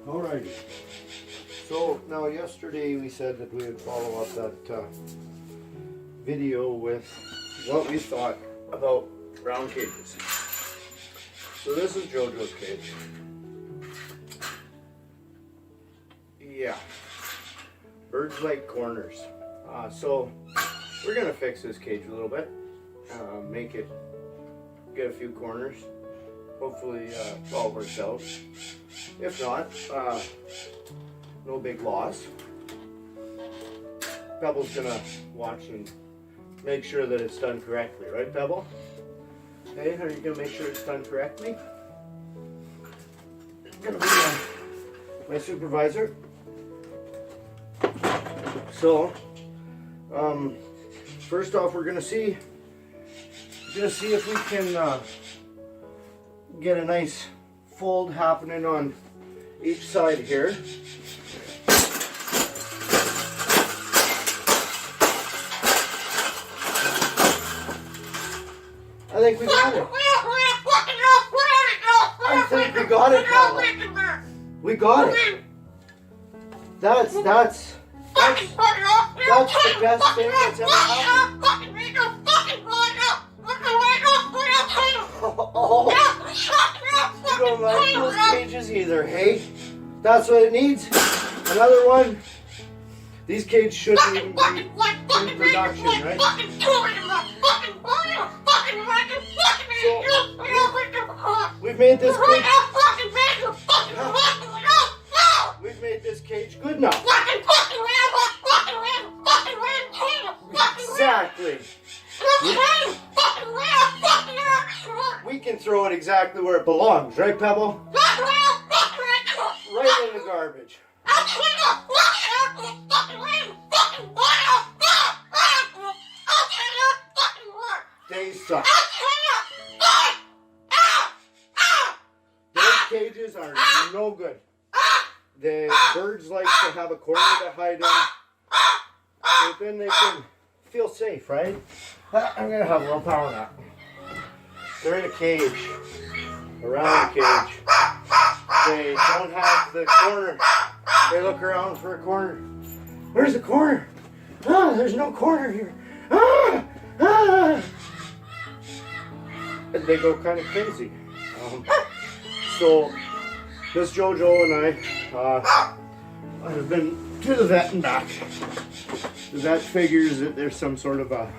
Alrighty. So now yesterday we said that we would follow up that video with what we thought about round cages. So this is JoJo's cage. Yeah. Birds like corners. So we're gonna fix this cage a little bit. Make it, get a few corners. Hopefully it all works out. If not, no big loss. Pebble's gonna watch and make sure that it's done correctly, right, Pebble? Hey, are you gonna make sure it's done correctly? You're gonna be my supervisor. So, first off, we're gonna see if we can get a nice fold happening on each side here. I think we got it. I think we got it, Pablo. We got it. That's the best thing that's ever happened. Oh, you don't like those cages either, hey? That's what it needs. Another one. These cages shouldn't even be in production, right? So, we've made this cage. We've made this cage good enough. Exactly. We can throw it exactly where it belongs, right, Pebble? Right in the garbage. They suck. Those cages are no good. The birds like to have a corner to hide in, so then they can feel safe, right? I'm gonna have a little power nap. They're in a cage, around the cage. They don't have the corner. They look around for a corner. Where's the corner? Ah, there's no corner here. Ah, ah. And they go kind of crazy. So this JoJo and I have been to the vet and back. The vet figures that there's some sort of a